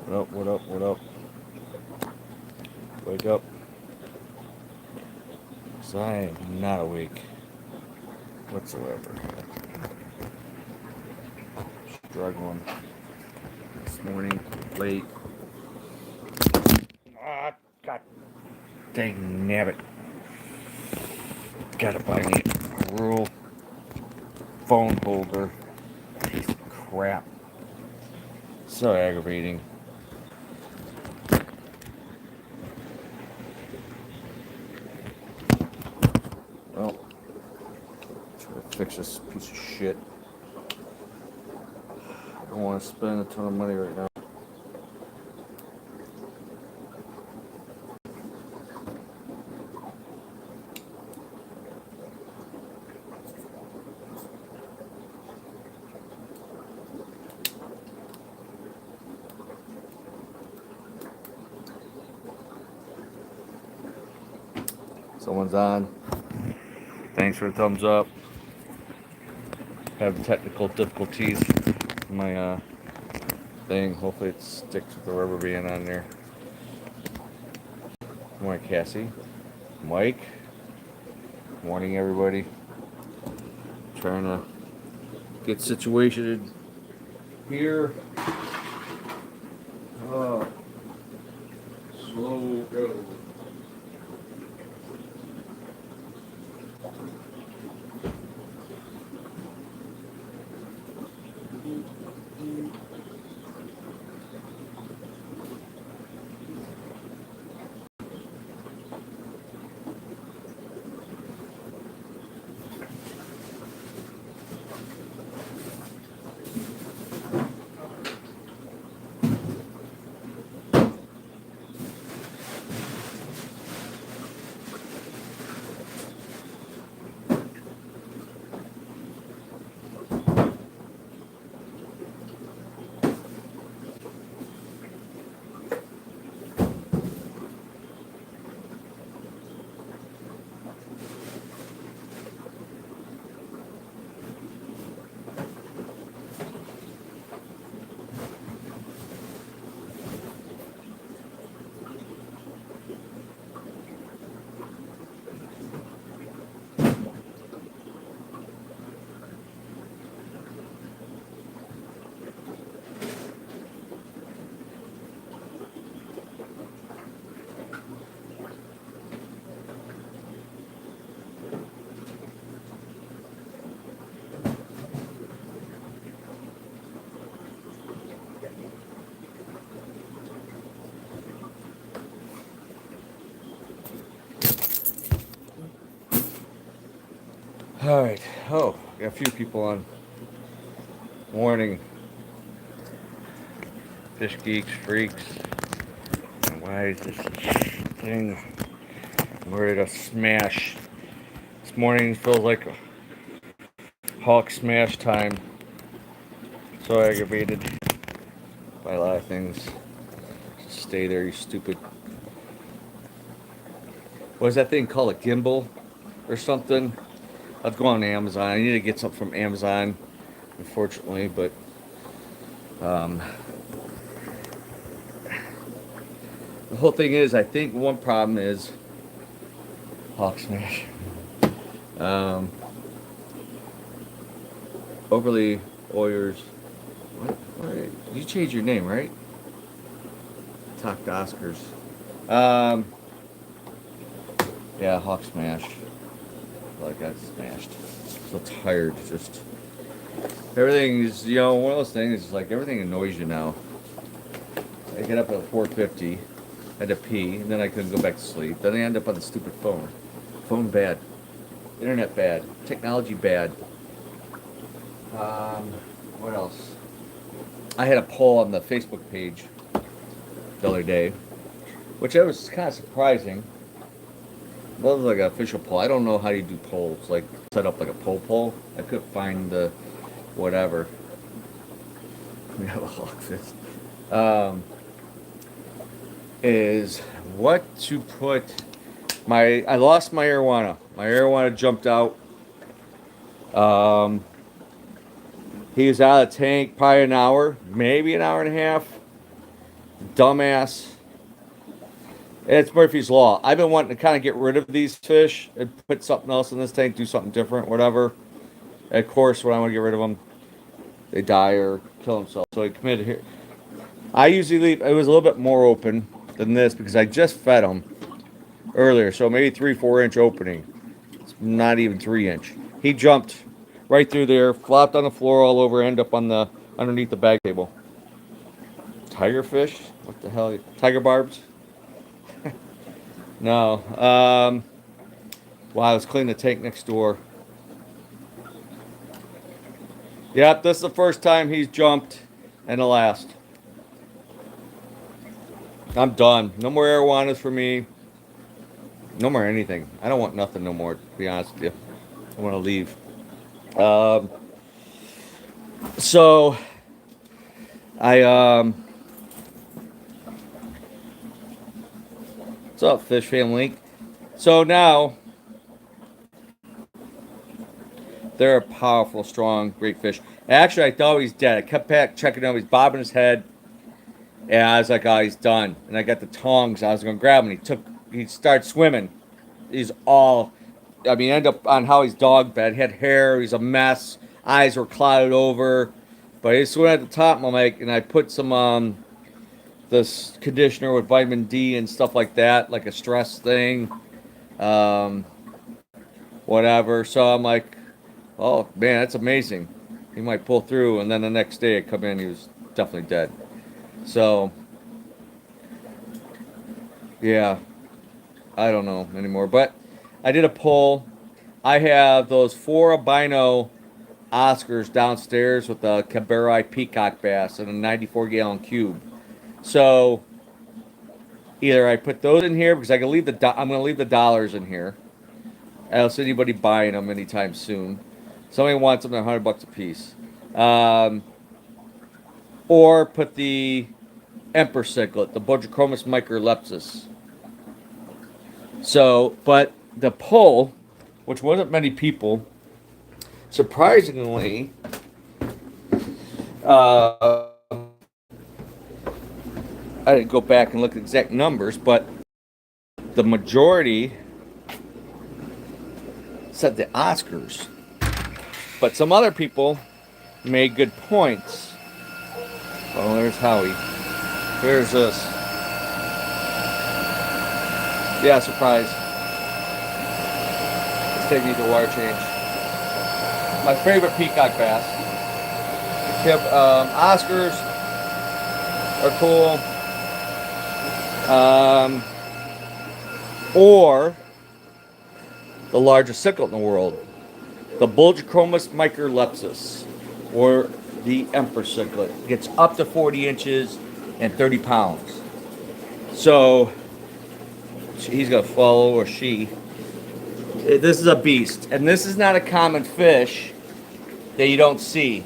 What up, what up, what up? Wake up. 'Cause I am not awake whatsoever. Struggling this morning, late. Ah, God dang nabbit. Gotta buy me a real phone holder. Piece of crap. So aggravating. Well, try to fix this piece of shit. I don't want to spend a ton of money right now. Someone's on. Thanks for the thumbs up. Have technical difficulties in my thing. Hopefully it sticks with the rubber band on there. Good morning, Cassie. Mike. Good morning, everybody. Trying to get situated here. Oh, slow go. All right. Oh, got a few people on. Morning, fish geeks, freaks. And why is this thing ready to smash? This morning feels like a Hawk smash time. So aggravated by a lot of things. Just stay there, you stupid. What is that thing called? A gimbal or something? I've gone on Amazon. I need to get something from Amazon, unfortunately, but um, the whole thing is, I think one problem is Hawk Smash. Um, overly Oyers. What? You changed your name, right? Talk to Oscars. Um, yeah, Hawk Smash. Like I got smashed. So tired. Just everything is, one of those things. Is like everything annoys you now. I get up at 4:50. Had to pee, and then I couldn't go back to sleep. Then I end up on the stupid phone. Phone bad. Internet bad. Technology bad. What else? I had a poll on the Facebook page the other day, which I was kind of surprising. Well, it was like an official poll. I don't know how you do polls, like set up like a poll. I couldn't find the whatever. We have a hawk fist. Is what to put I lost my arowana. My arowana jumped out. Um, he was out of the tank probably an hour, maybe an hour and a half. dumbass. It's Murphy's Law. I've been wanting to kind of get rid of these fish and put something else in this tank, do something different, whatever. Of course, when I want to get rid of them, they die or kill themselves. So I committed here. I usually leave. It was a little bit more open than this because I just fed them earlier. So maybe 3-4 inch opening. It's not even 3 inch. He jumped right through there, flopped on the floor all over, ended up on the underneath the bag table. Tiger fish? What the hell? Tiger barbs? No. Wow, let's clean the tank next door. Yep, this is the first time he's jumped and the last. I'm done. No more arowanas for me. No more anything. I don't want nothing no more, to be honest with you. I want to leave. So what's up, Fish Family? So now they're a powerful, strong, great fish. Actually, I thought he was dead. I kept back checking him. He's bobbing his head. And I was like, oh, he's done. And I got the tongs. I was going to grab him. He started swimming. End up on how he's dog bed. He had hair. He's a mess. Eyes were clouded over. But he's swimming at the top. And I put some, this conditioner with vitamin D and stuff like that, like a stress thing. Whatever. So I'm like, oh, man, that's amazing. He might pull through. And then the next day I come in, he was definitely dead. So, yeah, I don't know anymore. But I did a poll. I have those 4 albino Oscars downstairs with a Caberi peacock bass in a 94-gallon cube. So, either I put those in here because I'm going to leave the dollars in here. I don't see anybody buying them anytime soon. Somebody wants them at $100 a piece. Or put the emperor cichlid, the Bodrochromis microlepsis. So, but the poll, which wasn't many people, surprisingly, I didn't go back and look at exact numbers, but the majority said the Oscars. But some other people made good points. Oh, there's Howie. Here's this. Yeah, surprise. Let's take me to water change. My favorite peacock bass. Oscars are cool. Or the largest cichlid in the world, the Bodrochromis microlepsis, or the emperor cichlid. Gets up to 40 inches and 30 pounds. So he's gonna follow, or she. This is a beast, and this is not a common fish that you don't see.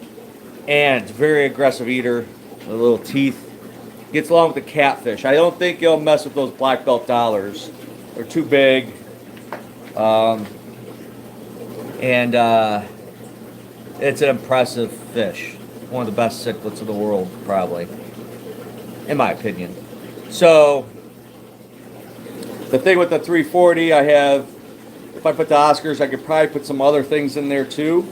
And it's a very aggressive eater, with little teeth. Gets along with the catfish. I don't think you'll mess with those black belt dollars. They're too big. It's an impressive fish. One of the best cichlids in the world, probably, in my opinion. So, the thing with the 340, I have, if I put the Oscars, I could probably put some other things in there too,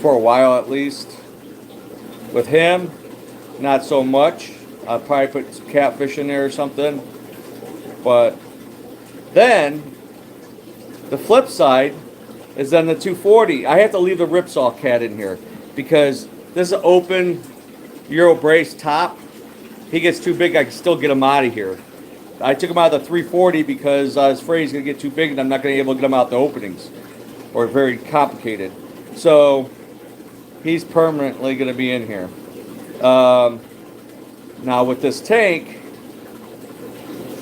for a while at least. With him, not so much. I'll probably put some catfish in there or something. But then, the flip side is then the 240. I have to leave the Ripsaw cat in here because this is an open Euro brace top. He gets too big, I can still get him out of here. I took him out of the 340 because I was afraid he's going to get too big and I'm not going to be able to get him out the openings, or very complicated. So he's permanently going to be in here. Now with this tank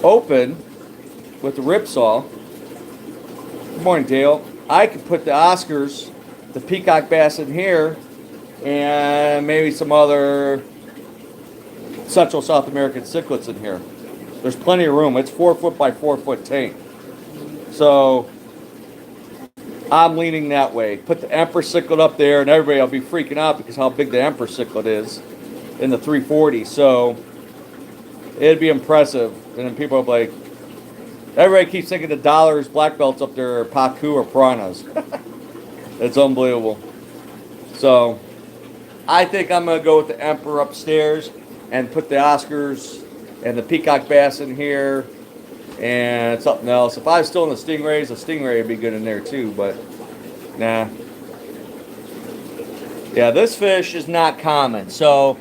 open with the Ripsaw, good morning, Dale. I could put the Oscars, the peacock bass in here, and maybe some other Central South American cichlids in here. There's plenty of room. It's 4 foot by 4 foot tank. So I'm leaning that way. Put the emperor cichlid up there, and everybody will be freaking out because how big the emperor cichlid is. in the 340. So it'd be impressive. And then people are like, everybody keeps thinking the dollars, black belts up there are pacu or piranhas. It's unbelievable. So I think I'm going to go with the Emperor upstairs and put the Oscars and the Peacock Bass in here and something else. If I was still in the Stingray would be good in there too, but nah. Yeah, this fish is not common. So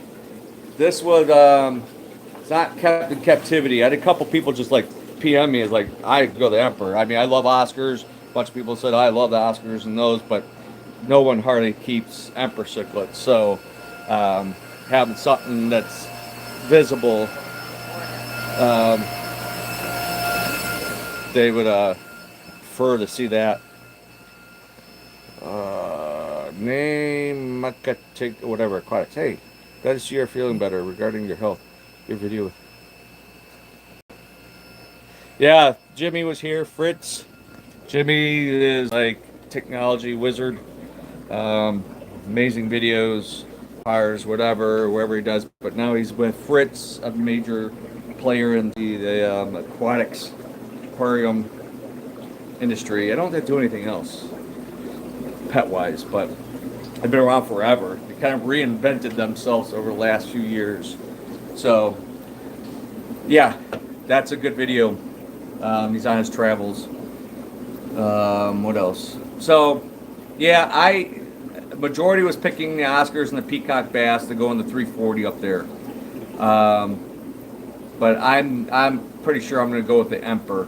this would, it's not kept in captivity. I had a couple people just like PM me as like, I go the Emperor. I mean, I love Oscars. A bunch of people said I love the Oscars and those, but no one hardly keeps Emperor cichlids. So having something that's visible, they would prefer to see that. Name whatever aquatics. Hey, glad to see you're feeling better regarding your health. Your video. Yeah, Jimmy was here. Fritz. Jimmy is like technology wizard. Amazing videos, fires, whatever, wherever he does. But now he's with Fritz, a major player in the aquatics, aquarium industry. I don't think they do anything else pet-wise, but they've been around forever. They kind of reinvented themselves over the last few years. So, yeah, that's a good video. He's on his travels. What else? So, yeah, majority was picking the Oscars and the Peacock Bass to go in the 340 up there. But I'm pretty sure I'm going to go with the Emperor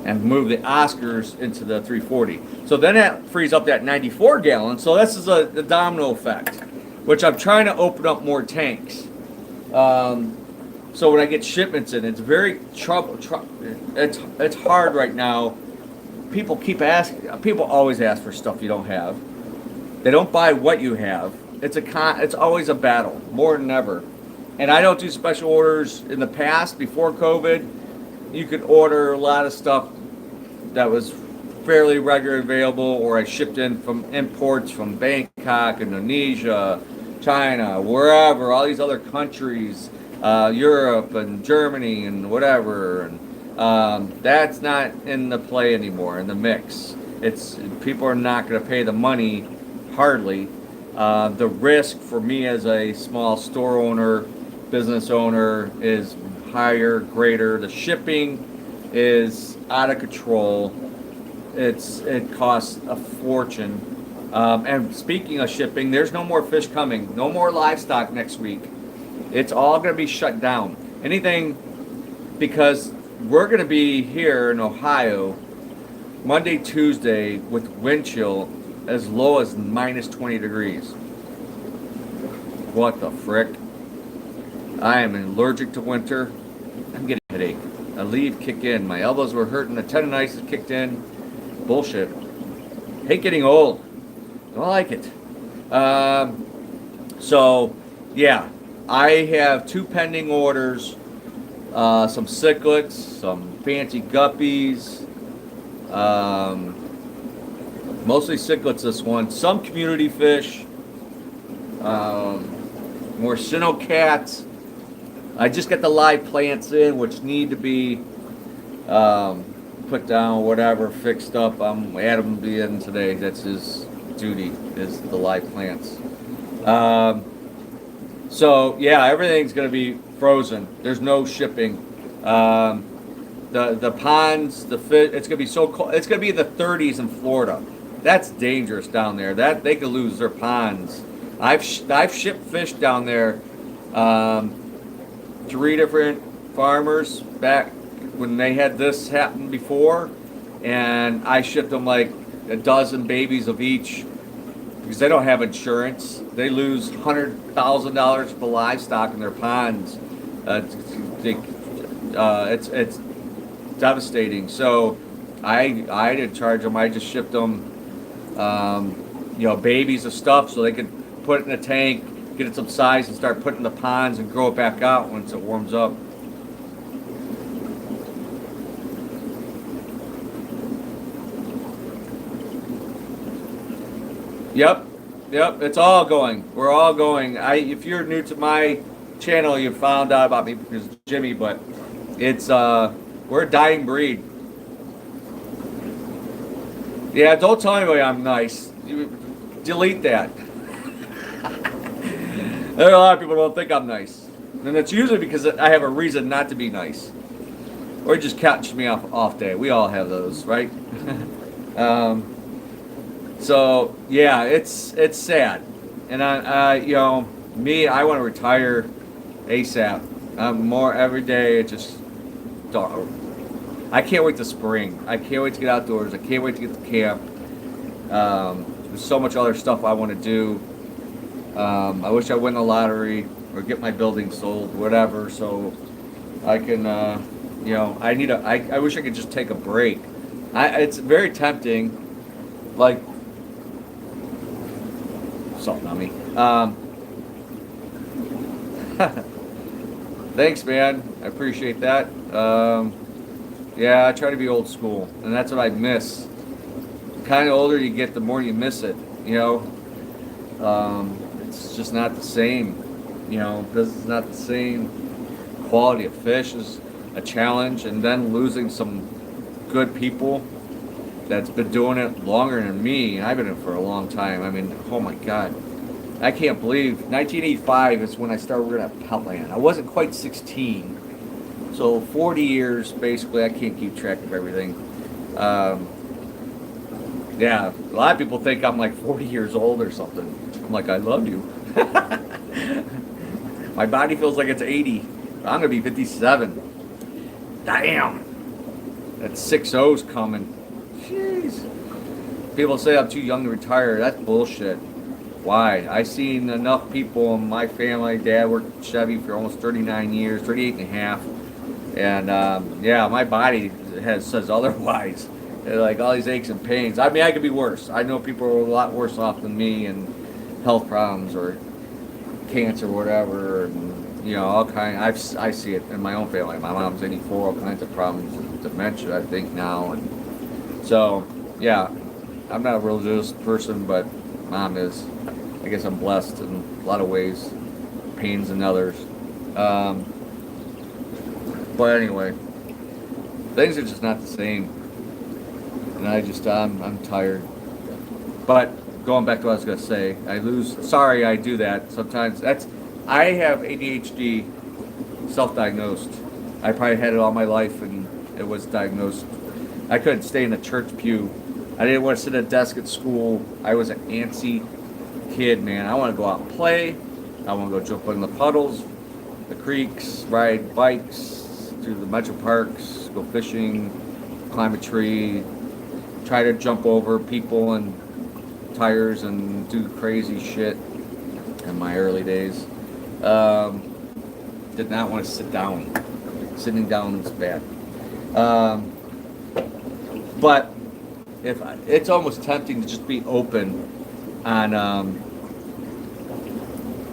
and move the Oscars into the 340. So then that frees up that 94 gallon. So this is a domino effect, which I'm trying to open up more tanks. So when I get shipments in, it's very it's hard right now. People keep asking. People always ask for stuff you don't have. They don't buy what you have. It's always a battle, more than ever. And I don't do special orders. In the past, before COVID, you could order a lot of stuff that was fairly regularly available, or I shipped in from imports from Bangkok, Indonesia, China, wherever, all these other countries, Europe and Germany and whatever. And that's not in the play anymore, in the mix. People are not going to pay the money, hardly. The risk for me as a small store owner, business owner, is higher, greater. The shipping is out of control. It costs a fortune. And speaking of shipping, there's no more fish coming. No more livestock next week. It's all going to be shut down. Anything, because we're going to be here in Ohio Monday, Tuesday with wind chill as low as minus 20 degrees. What the frick? I am allergic to winter. I'm getting a headache. A leaf kicked in. My elbows were hurting. The tendonitis kicked in. Bullshit. Hate getting old. Don't like it. So, yeah. I have 2 pending orders. Some cichlids, some fancy guppies. Mostly cichlids this one. Some community fish. More cats. I just got the live plants in, which need to be put down, whatever, fixed up. Adam will be in today. That's his duty, is the live plants. So yeah, everything's going to be frozen. There's no shipping. The ponds, the fish, it's going to be so cold. It's going to be the 30s in Florida. That's dangerous down there. That they could lose their ponds. I've shipped fish down there. 3 different farmers back when they had this happen before, and I shipped them like a dozen babies of each because they don't have insurance. They lose $100,000 for livestock in their ponds. It's devastating. So I didn't charge them. I just shipped them, babies of stuff so they could put it in a tank, get it some size, and start putting in the ponds and grow it back out once it warms up. Yep. Yep, it's all going. We're all going. If you're new to my channel, you found out about me because of Jimmy, but it's we're a dying breed. Yeah, don't tell anybody I'm nice. Delete that. There are a lot of people who don't think I'm nice, and it's usually because I have a reason not to be nice, or just catch me off day. We all have those, right? So yeah, it's sad, and I want to retire ASAP. More every day. It just I can't wait to spring. I can't wait to get outdoors. I can't wait to get to camp. There's so much other stuff I want to do. I wish I win the lottery or get my building sold, whatever, so I can, I wish I could just take a break. It's very tempting, like, something on me. Thanks, man. I appreciate that. Yeah, I try to be old school, and that's what I miss. The kind of older you get, the more you miss it, It's just not the same, because it's not the same quality of fish is a challenge, and then losing some good people that's been doing it longer than me. I've been in it for a long time. I mean, oh my God. I can't believe 1985 is when I started working at Peltland. I wasn't quite 16. So 40 years, basically. I can't keep track of everything. Yeah, a lot of people think I'm like 40 years old or something. I'm like, I love you. My body feels like it's 80. I'm going to be 57. Damn. That 6-0's coming. Jeez. People say I'm too young to retire. That's bullshit. Why? I seen enough people in my family. Dad worked at Chevy for almost 39 years, 38 and a half. And yeah, my body says otherwise. Like all these aches and pains. I mean, I could be worse. I know people are a lot worse off than me, and health problems or cancer or whatever, and all kinds. I see it in my own family. My mom's 84, all kinds of problems, and dementia, I think now, and so yeah, I'm not a religious person, but Mom is. I guess I'm blessed in a lot of ways, pains in others. But anyway, things are just not the same, and I'm tired. But going back to what I was gonna say, Sorry, I do that sometimes. I have ADHD, self-diagnosed. I probably had it all my life, and it was diagnosed. I couldn't stay in a church pew. I didn't want to sit at a desk at school. I was an antsy kid, man. I want to go out and play. I want to go jump in the puddles, the creeks, ride bikes through the metro parks, go fishing, climb a tree, try to jump over people and tires and do crazy shit in my early days. Did not want to sit down. Sitting down is bad. But it's almost tempting to just be open on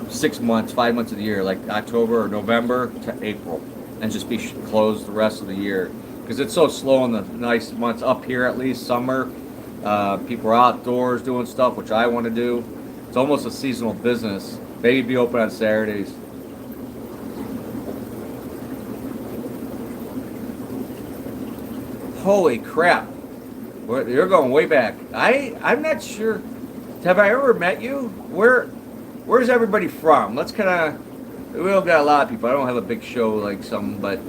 6 months, 5 months of the year, like October or November to April, and just be closed the rest of the year, because it's so slow in the nice months up here, at least summer. People are outdoors doing stuff, which I want to do. It's almost a seasonal business. Maybe be open on Saturdays. Holy crap. You're going way back. I'm not sure. Have I ever met you? Where's everybody from? Let's kind of. We don't got a lot of people. I don't have a big show like some, but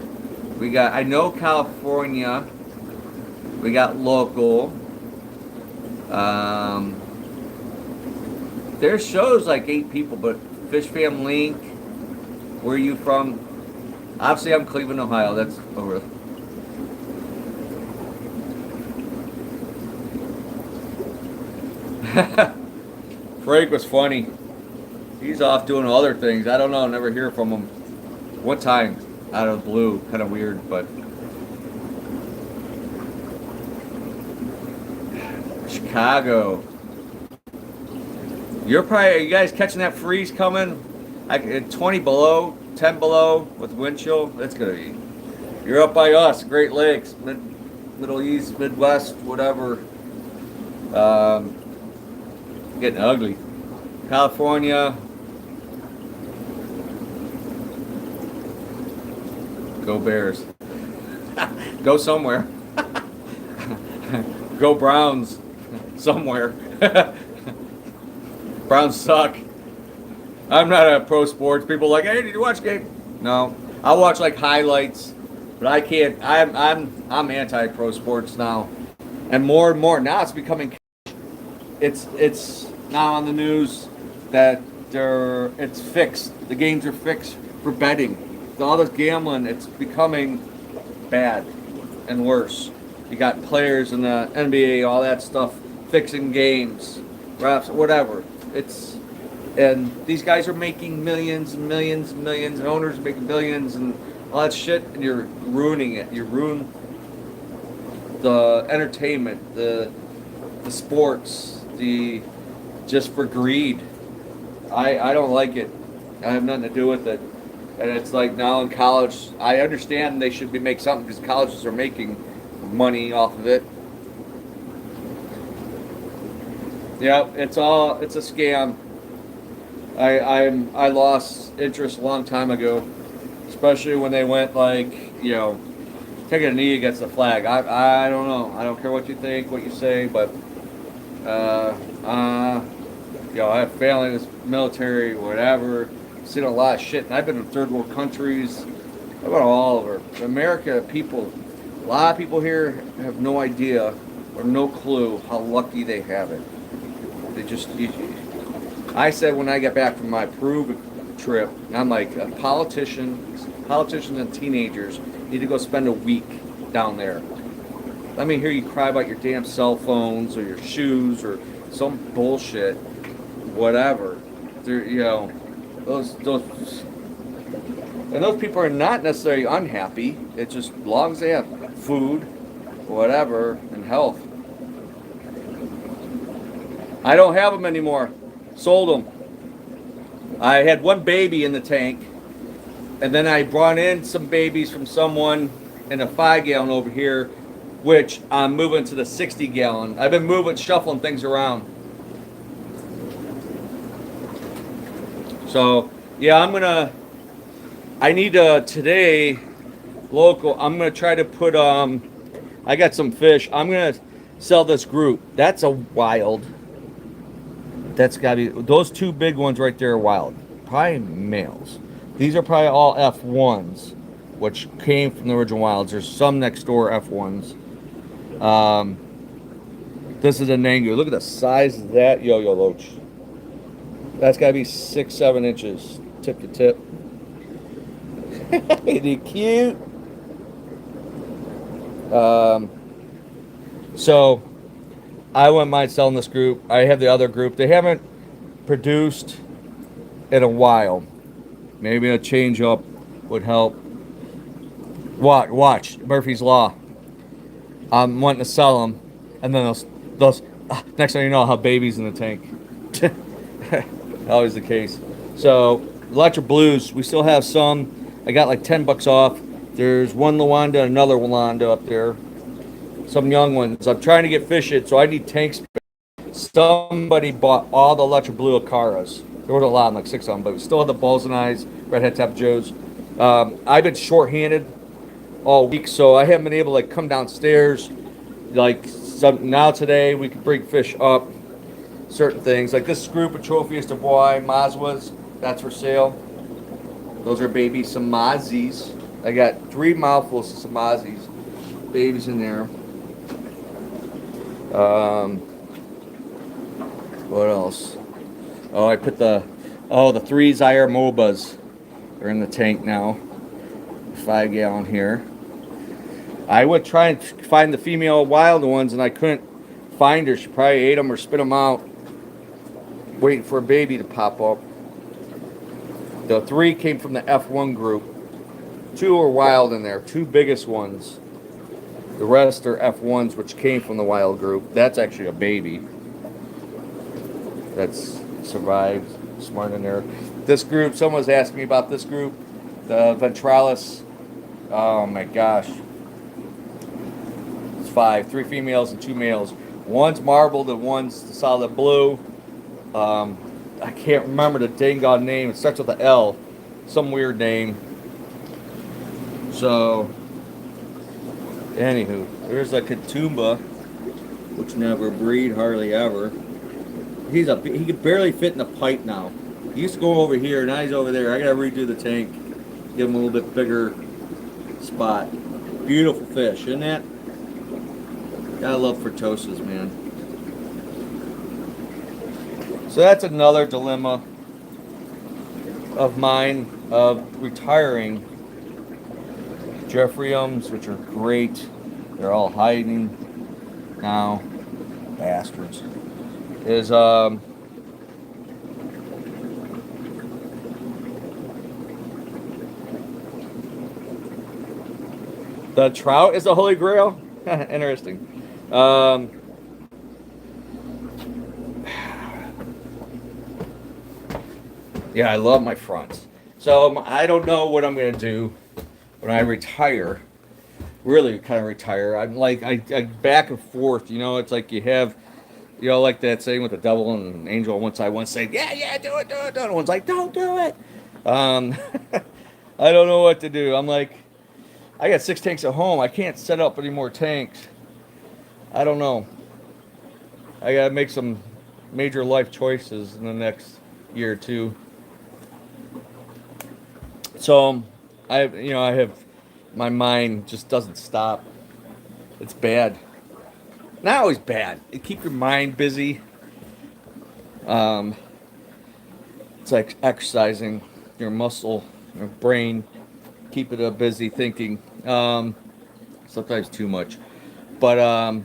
I know California. We got local. There's shows like 8 people, but Fish Fam Link. Where are you from? Obviously, I'm Cleveland, Ohio. That's over. Frank was funny. He's off doing other things. I don't know. Never hear from him. One time, out of the blue, kind of weird, but Chicago. Are you guys catching that freeze coming? 20 below, 10 below with wind chill. That's gonna be. You're up by us, Great Lakes, Middle East, Midwest, whatever. Getting ugly. California, go Bears. Go somewhere. Go Browns. Somewhere. Browns suck. I'm not a pro sports. People are like, hey, did you watch game? No, I watch like highlights, but I can't. I'm anti pro sports now, and more now it's becoming. It's now on the news that it's fixed. The games are fixed for betting. All this gambling, it's becoming bad and worse. You got players in the NBA, all that stuff, fixing games, refs, whatever. And these guys are making millions and millions and millions, and owners are making billions and all that shit, and you're ruining it. You ruin the entertainment, the sports, just for greed. I don't like it. I have nothing to do with it. And it's like now in college, I understand they should be make something because colleges are making money off of it. Yeah, it's a scam. I lost interest a long time ago, especially when they went like, taking a knee against the flag. I don't know. I don't care what you think, what you say, but I have family in this military, whatever. Seen a lot of shit, and I've been in third world countries. I've been all over. America, a lot of people here have no idea or no clue how lucky they have it. I said when I got back from my Peru trip, I'm like, politicians and teenagers need to go spend a week down there. Let me hear you cry about your damn cell phones or your shoes or some bullshit, whatever. Those people are not necessarily unhappy. It's just as long as they have food, whatever, and health. I don't have them anymore. Sold them. I had one baby in the tank, and then I brought in some babies from someone in a 5-gallon over here, which I'm moving to the 60-gallon. I've been shuffling things around. So, yeah, I need today, local, I'm going to try to put, I got some fish. I'm going to sell this group. That's a wild. That's got to be, those two big ones right there are wild. Probably males. These are probably all F1s, which came from the original wilds. There's some next door F1s. This is a Nangu. Look at the size of that yo-yo loach. That's got to be 6-7 inches, tip to tip. Isn't he cute? So I wouldn't mind selling this group. I have the other group. They haven't produced in a while. Maybe a change up would help. Watch Murphy's Law. I'm wanting to sell them, and then those next thing you know, I'll have babies in the tank. Always the case. So electric blues, we still have some. I got like $10 off. There's one Luanda, another Luanda up there. Some young ones. I'm trying to get fish it, so I need tank space. Somebody bought all the electric blue Acaras. There was a lot, like 6 of them, but we still have the balls and eyes, redhead tap Joes. I've been short-handed all week, so I haven't been able to like come downstairs. Now today we can bring fish up. Certain things like this group of Trophius de Bois, Mazwas, that's for sale. Those are baby Samazis. I got 3 mouthfuls of Samazis, babies in there. What else? Oh, I put the 3 Zaire MOBAs. They're in the tank now. 5-gallon here. I would try and find the female wild ones, and I couldn't find her. She probably ate them or spit them out, waiting for a baby to pop up. The 3 came from the F1 group. 2 are wild in there, 2 biggest ones. The rest are F1s, which came from the wild group. That's actually a baby that's survived, smart in there. This group, someone was asking me about this group, the Ventralis. Oh my gosh. It's 5, 3 females and 2 males. One's marbled and one's the solid blue. I can't remember the dang god name. It starts with a L, some weird name. So, anywho, there's a Katoomba, which never breed hardly ever. He could barely fit in a pipe now. He used to go over here, now he's over there. I gotta redo the tank, give him a little bit bigger spot. Beautiful fish, isn't that? Gotta love Furtosas, man. So that's another dilemma of mine of retiring Jeffreyums, which are great. They're all hiding now. Bastards. Is the trout is the holy grail? Interesting. Um, yeah, I love my fronts. So I don't know what I'm gonna do when I retire. Really, kind of retire. I'm like I back and forth. You know, it's like you have, you know, like that saying with the devil and angel. One side, one say, yeah, yeah, do it, do it. The other one's like, don't do it. Um, I don't know what to do. I'm like, I got 6 tanks at home. I can't set up any more tanks. I don't know. I gotta make some major life choices in the next year or two. So, I have my mind just doesn't stop. It's bad. Not always bad. It keep your mind busy. Um, it's like exercising your muscle, your brain. Keep it busy thinking. Sometimes too much, but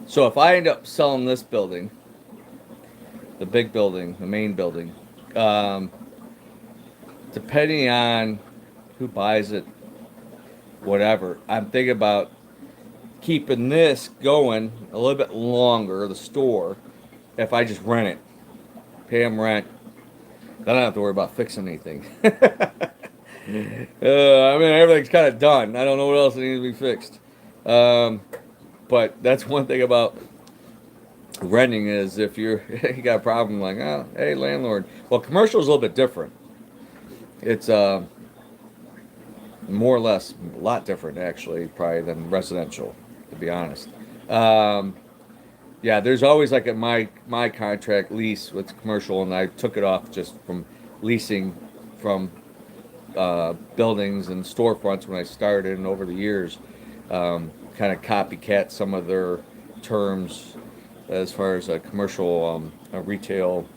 so if I end up selling this building, the big building, the main building, um, depending on who buys it, whatever, I'm thinking about keeping this going a little bit longer, the store, if I just rent it, pay them rent, then I don't have to worry about fixing anything. I mean, everything's kind of done. I don't know what else needs to be fixed. Um, but that's one thing about renting is if you got a problem, like, oh, hey, landlord. Well, commercial is a little bit different. It's more or less a lot different, actually, probably than residential, to be honest. Um, yeah, there's always like my contract lease with commercial, and I took it off just from leasing from buildings and storefronts when I started, and over the years, kind of copycat some of their terms as far as a commercial, a retail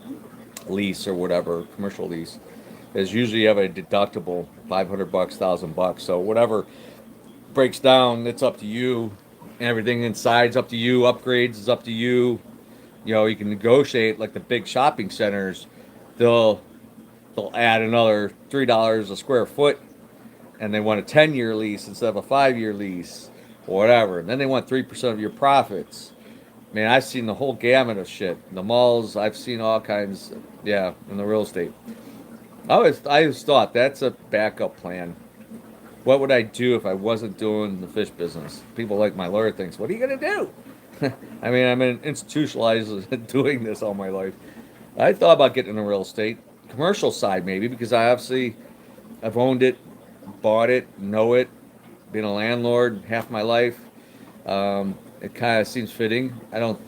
lease or whatever, commercial lease, is usually you have a deductible, $500, $1,000. So whatever breaks down, it's up to you. Everything inside's up to you. Upgrades is up to you. You know, you can negotiate like the big shopping centers. They'll they'll add another $3 a square foot, and they want a 10-year lease instead of a 5-year lease, or whatever. And then they want 3% of your profits. Man, I've seen the whole gamut of shit. The malls, I've seen all kinds. Yeah, in the real estate. I always thought that's a backup plan. What would I do if I wasn't doing the fish business? People like my lawyer thinks, what are you gonna do? I mean, I'm institutionalized doing this all my life. I thought about getting into real estate, commercial side maybe, because I've owned it, bought it, know it, been a landlord half my life. It kind of seems fitting. I don't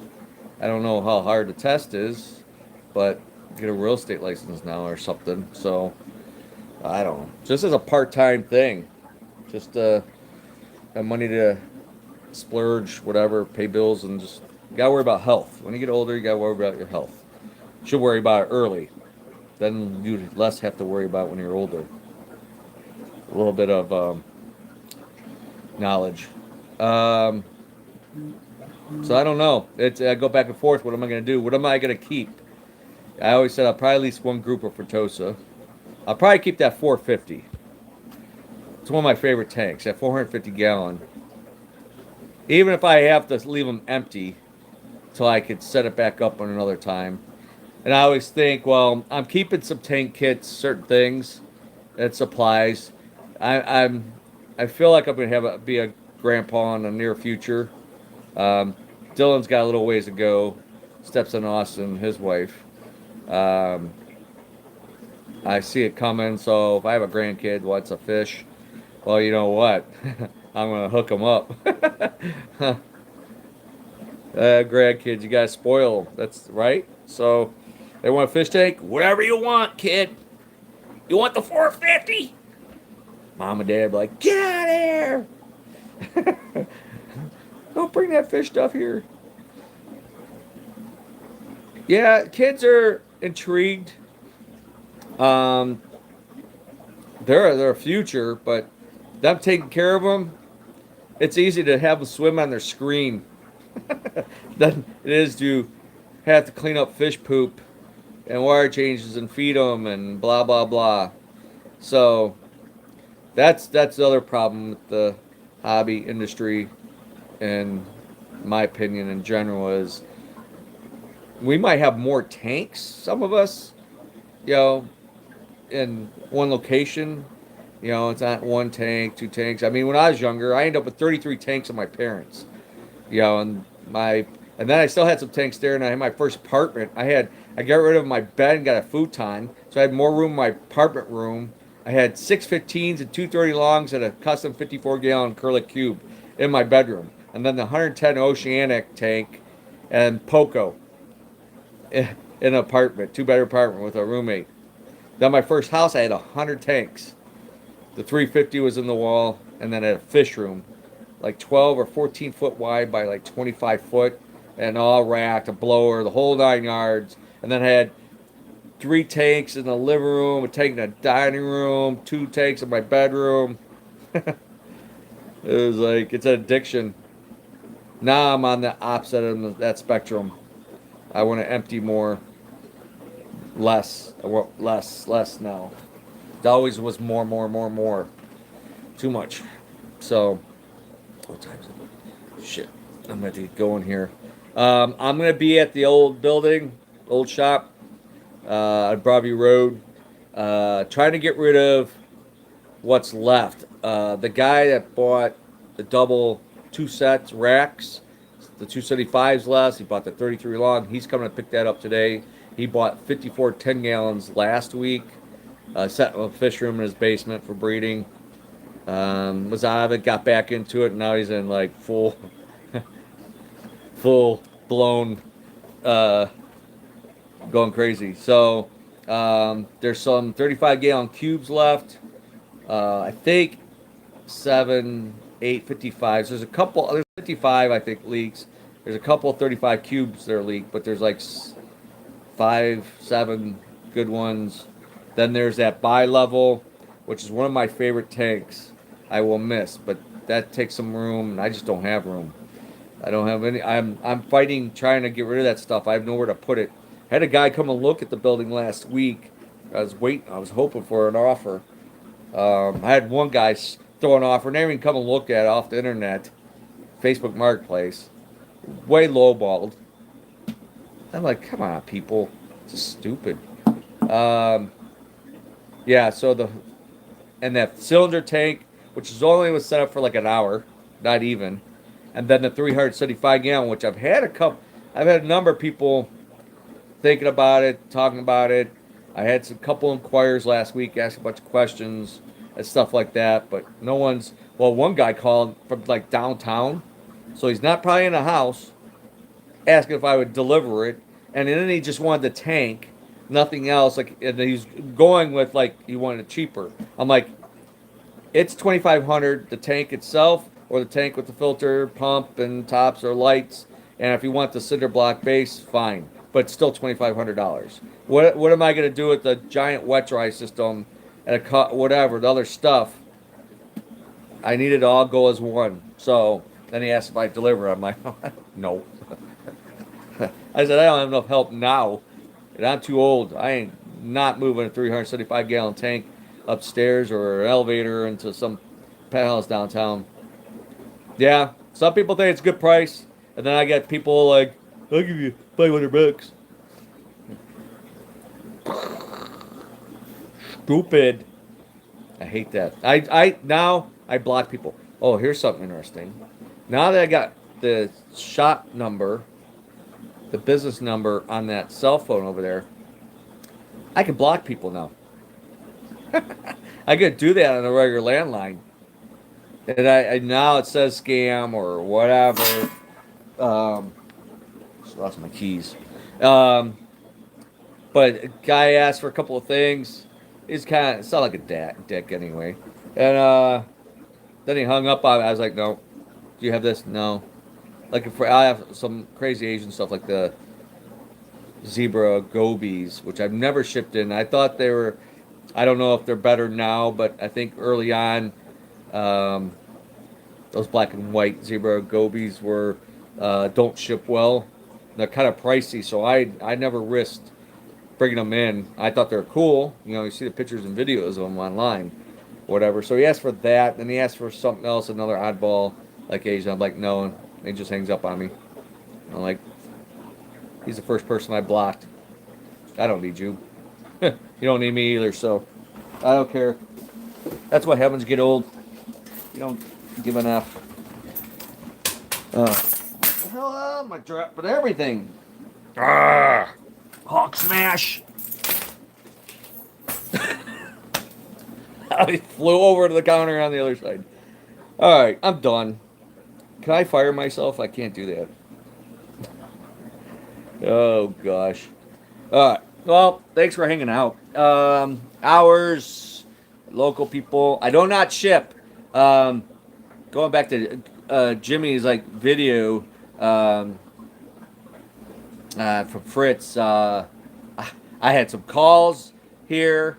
know how hard the test is, but get a real estate license now or something. So I don't know. Just as a part-time thing, just have money to splurge, whatever, pay bills, and just you gotta worry about health. When you get older, you gotta worry about your health. You should worry about it early. Then you less have to worry about when you're older. A little bit of knowledge. Um, so I don't know. I go back and forth. What am I going to do? What am I going to keep? I always said I'll probably lease one group of Furtosa. I'll probably keep that 450. It's one of my favorite tanks. That 450 gallon. Even if I have to leave them empty till I could set it back up on another time. And I always think, well, I'm keeping some tank kits, certain things, and supplies. I, I'm I feel like I'm gonna be a grandpa in the near future. Um, Dylan's got a little ways to go. Stepson Austin, his wife. Um, I see it coming. So if I have a grandkid wants a fish, well, you know what? I'm gonna hook them up. Grandkids, you gotta spoil 'em. That's right. So they want a fish tank. Whatever you want, kid. You want the 450? Mom and Dad be like, get out of here! Don't bring that fish stuff here. Yeah, kids are intrigued. Um, they're their future, but them taking care of them, it's easy to have them swim on their screen than it is to have to clean up fish poop and water changes and feed them and blah blah blah. So that's the other problem with the hobby industry, in my opinion, in general, is we might have more tanks. Some of us, you know, in one location. You know, it's not one tank, two tanks. I mean, when I was younger, I ended up with 33 tanks of my parents. You know, and then I still had some tanks there. And I had my first apartment. I got rid of my bed and got a futon, so I had more room in my apartment room. I had 615s and 230 longs and a custom 54-gallon Curlic cube in my bedroom, and then the 110 Oceanic tank and Poco in an apartment, two-bedroom apartment with a roommate. Then my first house, I had 100 tanks. The 350 was in the wall, and then I had a fish room, like 12 or 14 foot wide by like 25 foot, and all racked, a blower, the whole 9 yards. And then I had 3 tanks in the living room, a tank in the dining room, 2 tanks in my bedroom. It was like, it's an addiction. Now I'm on the opposite end of that spectrum. I want to empty more, less. I want less now. It always was more, more, more, more. Too much. So, what time is it? Shit. I'm going to get going here. I'm going to be at the old building, old shop, on Broadview Road, trying to get rid of what's left. The guy that bought the double 2 sets racks, the 275s less, he bought the 33 long. He's coming to pick that up today. He bought 54 10 gallons last week. Set a fish room in his basement for breeding. Was out of it, got back into it, and now he's in like full blown, uh, going crazy. So there's some 35-gallon cubes left. I think 7, 8, 55s. There's a couple. There's 55, I think, leaks. There's a couple 35 cubes that are leaked, but there's like 5, 7 good ones. Then there's that bi-level, which is one of my favorite tanks. I will miss, but that takes some room, and I just don't have room. I don't have any. I'm fighting, trying to get rid of that stuff. I have nowhere to put it. I had a guy come and look at the building last week. I was hoping for an offer. I had one guy throw an offer, never even come and look at it off the internet, Facebook Marketplace, way lowballed. I'm like, come on, people, it's just stupid. Um, yeah, and that cylinder tank, which is only was set up for like an hour, not even, and then the 375-gallon, which I've had a number of people thinking about it, talking about it. I had some couple inquirers last week, asking a bunch of questions and stuff like that, but no one's. Well, one guy called from like downtown, so he's not probably in a house, asking if I would deliver it, and then he just wanted the tank, nothing else. Like, and he's going with like he wanted it cheaper. I'm like, it's 2,500 the tank itself, or the tank with the filter, pump, and tops or lights. And if you want the cinder block base, fine, but it's still $2,500. What am I gonna do with the giant wet dry system and whatever the other stuff? I need it to all go as one. So then he asked if I deliver. I'm like, no. I said I don't have enough help now, and I'm too old. I ain't not moving a 375-gallon tank upstairs or an elevator into some penthouse downtown. Yeah, some people think it's a good price, and then I get people like, I'll give you $500. Stupid. I hate that. I now I block people. Oh, here's something interesting. Now that I got the shop number, the business number on that cell phone over there, I can block people now. I could do that on a regular landline, and I now it says scam or whatever. Just lost my keys. Um, but a guy asked for a couple of things. He's kind of sound like a dick anyway, and then he hung up on me. I was like, no. Do you have this? No. Like if I have some crazy Asian stuff like the zebra gobies, which I've never shipped in. I thought they were. I don't know if they're better now, but I think early on, um, those black and white zebra gobies were don't ship well. They're kind of pricey, so I never risked bringing them in. I thought they were cool. You know, you see the pictures and videos of them online, whatever. So he asked for that, then he asked for something else, another oddball like Asian. I'm like, no, and he just hangs up on me. I'm like, he's the first person I blocked. I don't need you. You don't need me either, so I don't care. That's what happens. Get old. You don't give an F. What the hell am I dropping everything? Ah, Hawk smash. I flew over to the counter on the other side. All right, I'm done. Can I fire myself? I can't do that. Oh gosh. All right. Well, thanks for hanging out. Hours, local people. I do not ship. Going back to Jimmy's like video from Fritz. I had some calls here,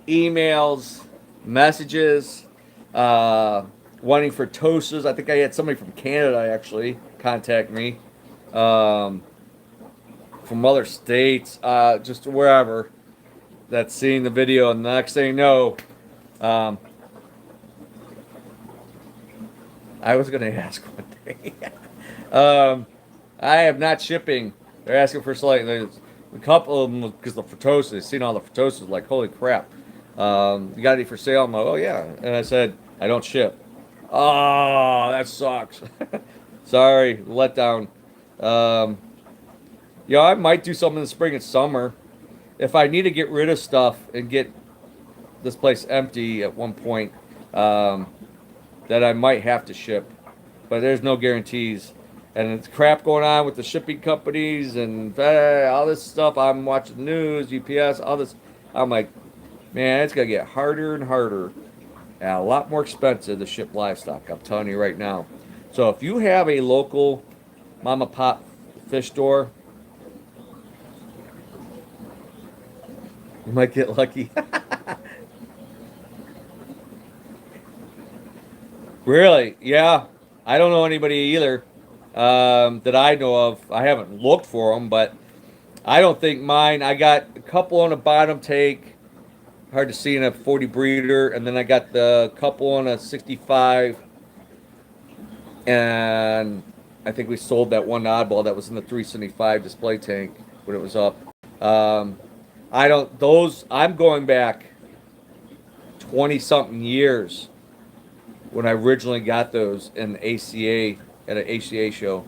emails, messages, wanting for toasters. I think I had somebody from Canada actually contact me. From other states, just wherever, that's seeing the video, and the next thing you know, I was going to ask one day. I have not shipping. They're asking for slightly. A couple of them, because the Fritoses, they've seen all the Fritoses, like, holy crap. You got any for sale? I'm like, oh, yeah. And I said, I don't ship. Oh, that sucks. Sorry, letdown. Yeah, I might do something in the spring and summer. If I need to get rid of stuff and get this place empty at one point, that I might have to ship. But there's no guarantees. And it's crap going on with the shipping companies and all this stuff. I'm watching the news, UPS, all this. I'm like, man, it's going to get harder and harder and a lot more expensive to ship livestock. I'm telling you right now. So if you have a local mom and pop fish store, you might get lucky. Really? Yeah. I don't know anybody either that I know of. I haven't looked for them, but I don't think mine. I got a couple on a bottom take. Hard to see in a 40 breeder, and then I got the couple on a 65, and I think we sold that one oddball that was in the 375 display tank when it was up. I don't. Those. I'm going back 20 something years when I originally got those in the ACA at an ACA show.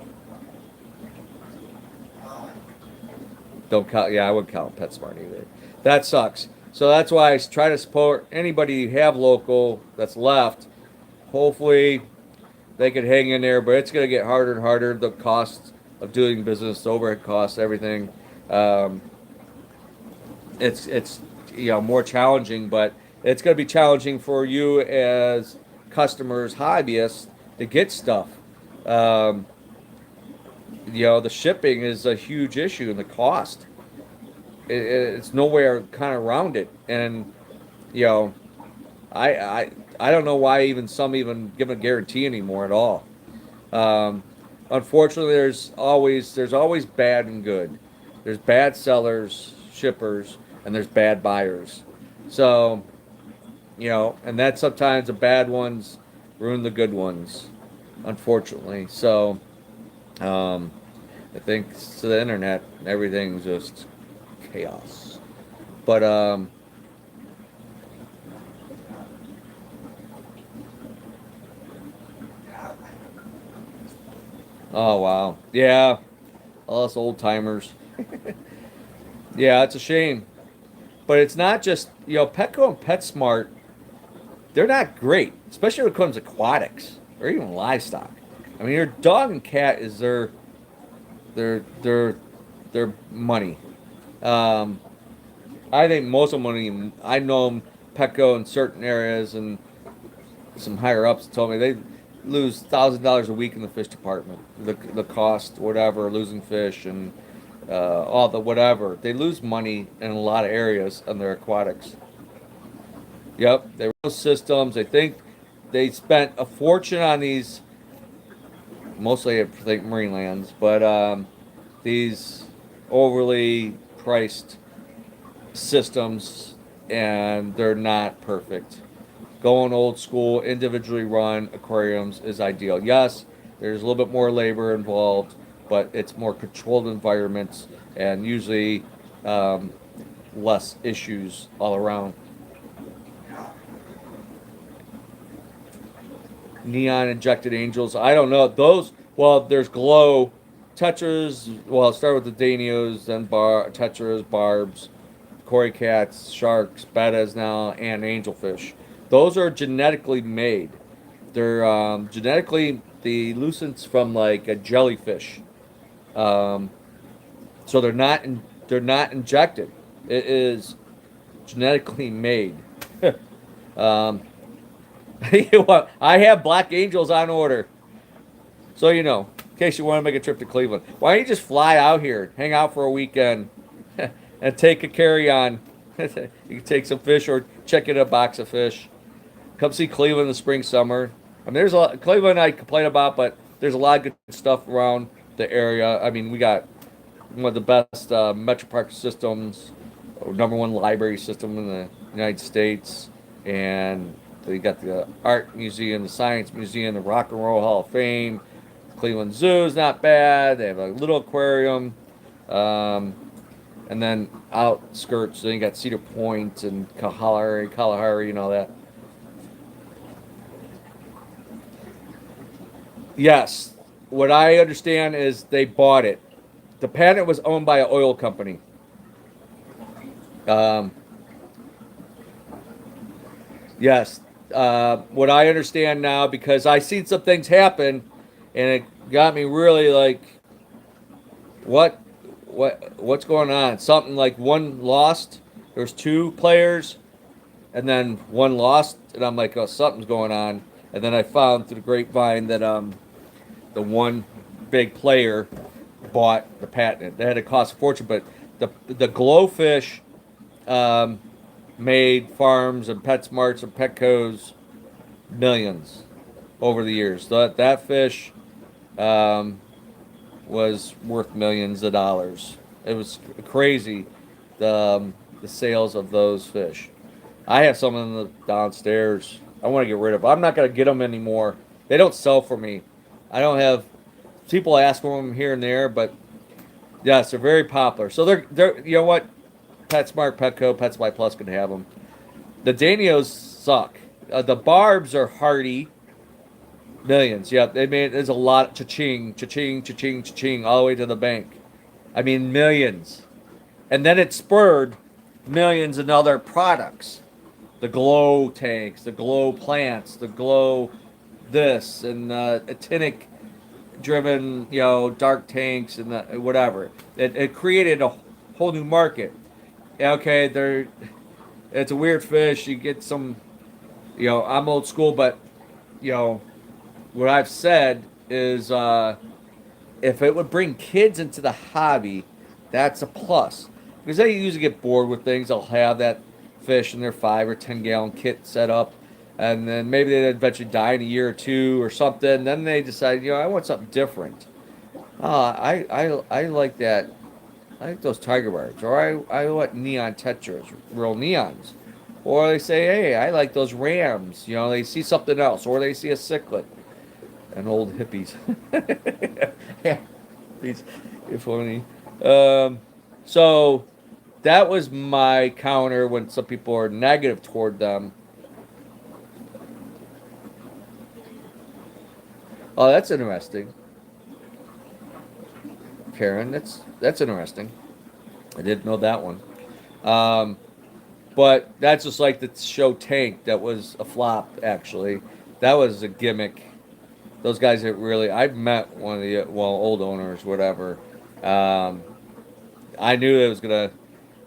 Don't count. Yeah, I wouldn't count PetSmart either. That sucks. So that's why I try to support anybody you have local that's left. Hopefully they can hang in there, but it's going to get harder and harder. The cost of doing business, the overhead costs, everything. It's more challenging, but it's going to be challenging for you as customers, hobbyists, to get stuff. The shipping is a huge issue, and the cost. It's nowhere kind of around it, and I don't know why some even give a guarantee anymore at all. Unfortunately, there's always bad and good. There's bad sellers, shippers, and there's bad buyers. So, and that sometimes the bad ones ruin the good ones, unfortunately. So, I think to the internet, everything's just chaos. But Oh wow. Yeah. All us old timers. Yeah, it's a shame. But it's not just, Petco and PetSmart, they're not great, especially when it comes to aquatics or even livestock. I mean, your dog and cat is their their money. Um, I think most of them money. I know them, Petco in certain areas, and some higher ups told me they lose $1,000 a week in the fish department. The cost, whatever, losing fish and all the whatever. They lose money in a lot of areas on their aquatics. Yep, they run systems. They think they spent a fortune on these, mostly I think marine lands, but these overly priced systems, and they're not perfect. Going old school, individually run aquariums is ideal. Yes, there's a little bit more labor involved, but it's more controlled environments and usually um, less issues all around. Neon injected angels. I don't know those. Well, there's glow tetras. Well, start with the Danios, then tetras, barbs, koi cats, sharks, bettas now, and angelfish. Those are genetically made. They're genetically the lucents from like a jellyfish. Um, so they're not injected. It is genetically made. um, I have black angels on order. So in case you want to make a trip to Cleveland, why don't you just fly out here, hang out for a weekend, and take a carry on? You can take some fish or check in a box of fish. Come see Cleveland in the spring, summer. I mean, there's a lot, Cleveland I complain about, but there's a lot of good stuff around the area. I mean, we got one of the best Metro Park systems, number one library system in the United States, and they got the art museum, the science museum, the Rock and Roll Hall of Fame. Cleveland Zoo is not bad. They have a little aquarium, um, and then outskirts. Then you got Cedar Point and Kalahari, and all that. Yes, what I understand is they bought it. The patent was owned by an oil company. Um, yes, what I understand now, because I seen some things happen, and it got me really like, what, what's going on? Something like one lost. There's two players, and then one lost, and I'm like, oh, something's going on. And then I found through the grapevine that the one big player bought the patent. They had to cost a fortune, but the glowfish um, made farms and PetSmarts and Petco's millions over the years. That fish um, was worth millions of dollars. It was crazy, the sales of those fish. I have some in the downstairs. I want to get rid of. I'm not going to get them anymore. They don't sell for me. I don't have people ask for them here and there, but yes, they're very popular. So they're you know what? PetSmart, Petco, PetSupply Plus can have them. The Danios suck. The Barbs are hardy. Millions. Yep, they made there's a lot. Cha-ching, cha-ching, cha-ching, cha-ching, all the way to the bank. I mean millions. And then it spurred millions in other products. The glow tanks, the glow plants, the glow this, and actinic driven, dark tanks and whatever. It created a whole new market. Okay, it's a weird fish. You get some, I'm old school, but you know, what I've said is if it would bring kids into the hobby, that's a plus. Because they usually get bored with things. They'll have that fish in their 5 or 10 gallon kit set up, and then maybe they eventually die in a year or two or something. Then they decide, I want something different. I like that. I like those tiger barbs, or I want neon tetras, real neons. Or they say, hey, I like those rams. They see something else, or they see a cichlid. And old hippies. Yeah, these are funny. So that was my counter when some people are negative toward them. Oh, that's interesting. Karen. That's interesting. I didn't know that one. Um, but that's just like the show Tank. That was a flop. Actually, that was a gimmick. Those guys that really, I've met one of the old owners, whatever. Um, I knew it was gonna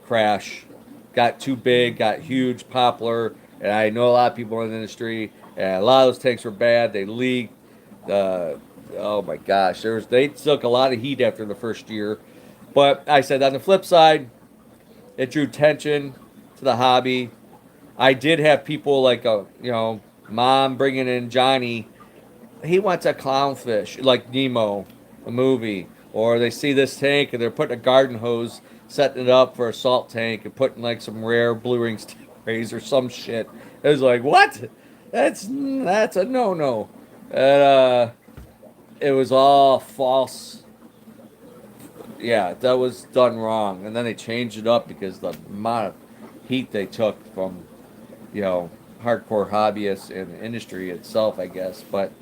crash. Got too big, got huge, popular, and I know a lot of people in the industry. And a lot of those tanks were bad. They leaked. Uh, oh my gosh, they took a lot of heat after the first year. But I said on the flip side, it drew attention to the hobby. I did have people like mom bringing in Johnny. He wants a clownfish like Nemo, a movie, or they see this tank and they're putting a garden hose, setting it up for a salt tank and putting like some rare blue ring stingrays or some shit. It was like what? That's a no no. And it was all false. Yeah, that was done wrong, and then they changed it up because the amount of heat they took from you know hardcore hobbyists and the industry itself, I guess. But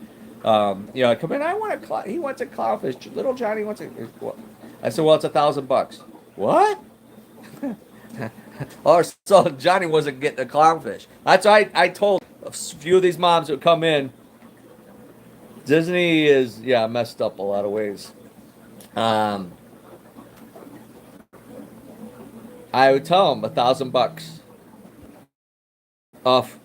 I come in. I want he wants a clownfish. Little Johnny wants a. Well, I said, well, it's $1,000. What? Or so Johnny wasn't getting a clownfish. That's why I told a few of these moms who come in. Disney is messed up a lot of ways. Um, I would tell them $1,000 off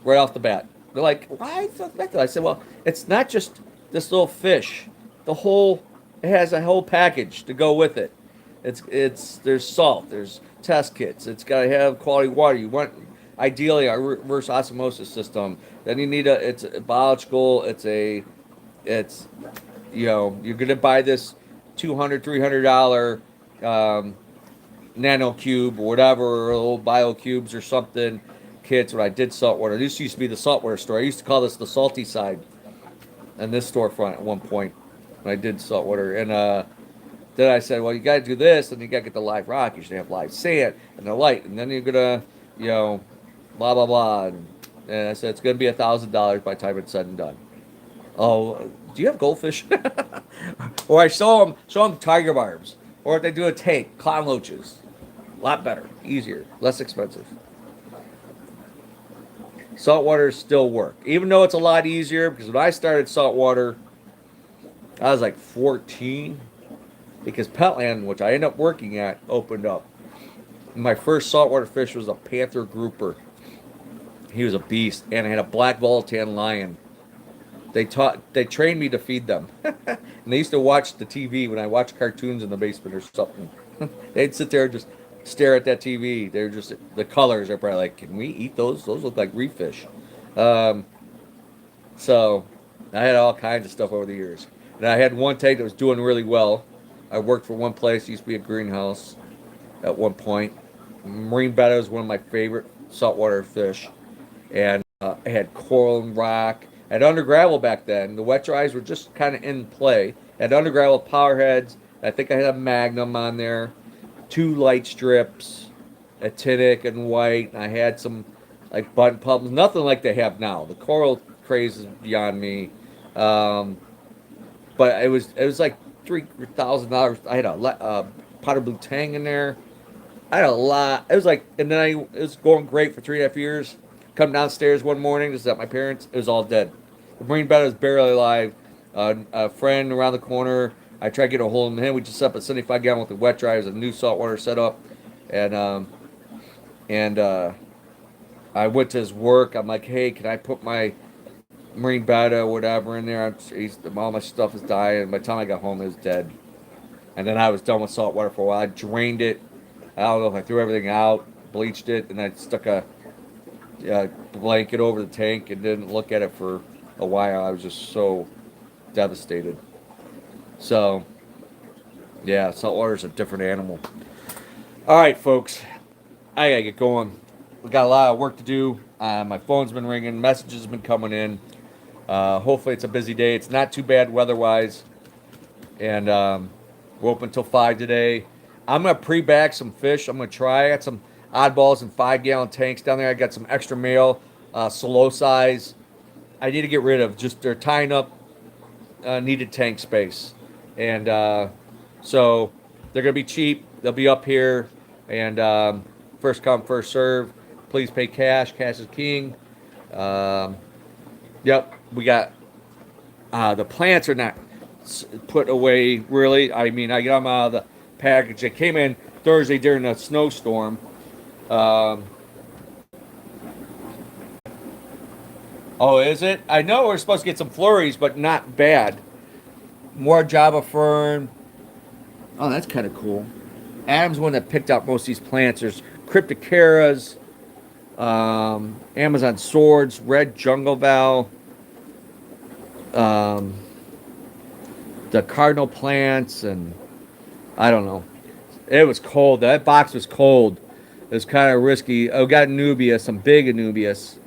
right off the bat. They're like, why so expensive? I said, well, it's not just this little fish. It has a whole package to go with it. There's salt, there's test kits. It's got to have quality water. You want ideally a reverse osmosis system. Then you need it's a biological. It's you're gonna buy this $200 $300 nano cube or whatever, or little bio cubes or something. Kids, when I did saltwater, this used to be the saltwater store. I used to call this the salty side, and this storefront at one point when I did saltwater. And then I said, well, you got to do this, and you got to get the live rock. You should have live sand and the light, and then you're gonna, blah blah blah. And I said it's gonna be $1,000 by the time it's said and done. Oh, do you have goldfish? Or I show them tiger barbs, or if they do a tank, clown loaches. A lot better, easier, less expensive. Saltwater still work, even though it's a lot easier. Because when I started saltwater, I was like 14, because Petland, which I ended up working at, opened up. My first saltwater fish was a panther grouper. He was a beast, and I had a black Volatan lion. They trained me to feed them, and they used to watch the TV when I watched cartoons in the basement or something. They'd sit there and just stare at that TV. They're just the colors are probably like, can we eat those? Those look like reef fish. Um, so I had all kinds of stuff over the years, and I had one tank that was doing really well. I worked for one place. It used to be a greenhouse at one point. Marine betta is one of my favorite saltwater fish, and I had coral and rock. I had under gravel back then. The wet dries were just kind of in play. I had under gravel power heads. I think I had a Magnum on there, 2 light strips, a Tinic and white. And I had some like button pumps, nothing like they have now. The coral craze is beyond me. But it was like $3,000. I had a pot of blue tang in there. I had a lot. It was like, and then it was going great for 3.5 years. Come downstairs one morning, this is at my parents'. It was all dead. The marine betta was barely alive. A friend around the corner, I tried to get a hold of him. We just set up a 75-gallon with the wet dry. It was a new saltwater setup, and I went to his work. I'm like, hey, can I put my marine betta or whatever in there? All my stuff is dying. And by the time I got home, it was dead. And then I was done with saltwater for a while. I drained it. I don't know if I threw everything out, bleached it, and I stuck a blanket over the tank and didn't look at it for a while. I was just so devastated. So, yeah, saltwater is a different animal. All right, folks, I gotta get going. We got a lot of work to do. My phone's been ringing, messages have been coming in. Hopefully, it's a busy day. It's not too bad weather-wise, and we're open until 5 today. I'm gonna pre-bag some fish. I'm gonna try. I got some oddballs in 5-gallon tanks down there. I got some extra male, slow size. I need to get rid of. Just they're tying up needed tank space, and So they're going to be cheap. They'll be up here, and first come, first serve. Please pay cash. Cash is king. Um, yep, we got the plants are not put away really. I mean, I got them out of the package. They came in Thursday during a snowstorm. Um, oh, is it? I know we're supposed to get some flurries, but not bad. More Java fern. Oh, that's kind of cool. Adam's the one that picked out most of these plants. There's Cryptocaras, Amazon swords, red jungle val, um, the cardinal plants, and I don't know. It was cold. That box was cold. It was kind of risky. I got Anubias, some big Anubias.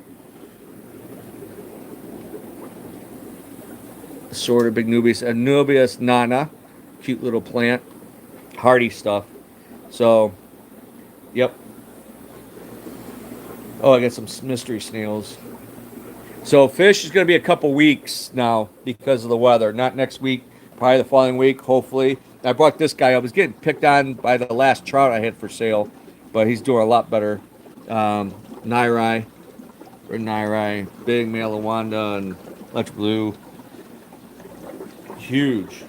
Sort of big Anubias. Anubias nana. Cute little plant. Hardy stuff. So, yep. Oh, I got some mystery snails. So fish is going to be a couple weeks now because of the weather. Not next week, probably the following week, hopefully. I brought this guy. I was getting picked on by the last trout I had for sale, but he's doing a lot better. Nairai, red Nairai, big Malawanda and electric blue. Huge.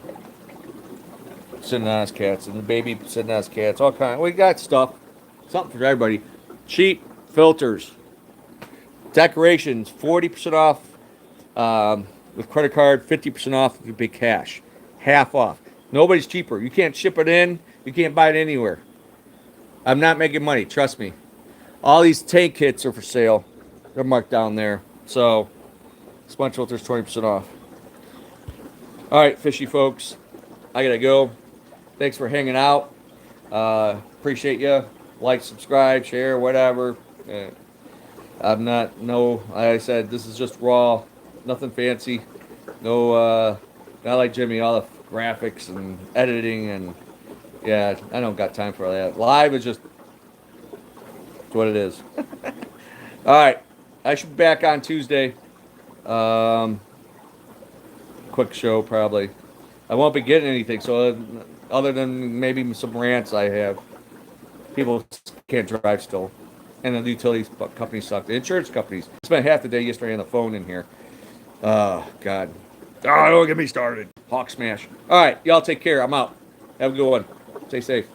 Sitting on his cats, and the baby sitting on his cats. All kind. We got stuff. Something for everybody. Cheap filters. Decorations, 40% off with credit card, 50% off if you pay cash. Half off. Nobody's cheaper. You can't ship it in. You can't buy it anywhere. I'm not making money. Trust me. All these tank kits are for sale. They're marked down there. So, sponge filters, 20% off. All right, fishy folks. I got to go. Thanks for hanging out. Appreciate you. Like, subscribe, share, whatever. I'm not, like I said, this is just raw, nothing fancy. No, not like Jimmy, all the graphics and editing, and yeah, I don't got time for all that. Live is just what it is. All right, I should be back on Tuesday. Quick show, probably. I won't be getting anything, so other than maybe some rants I have. People can't drive still. And the utilities companies suck. The insurance companies. I spent half the day yesterday on the phone in here. Oh, God. Oh, don't get me started. Hawk smash. All right, y'all take care. I'm out. Have a good one. Stay safe.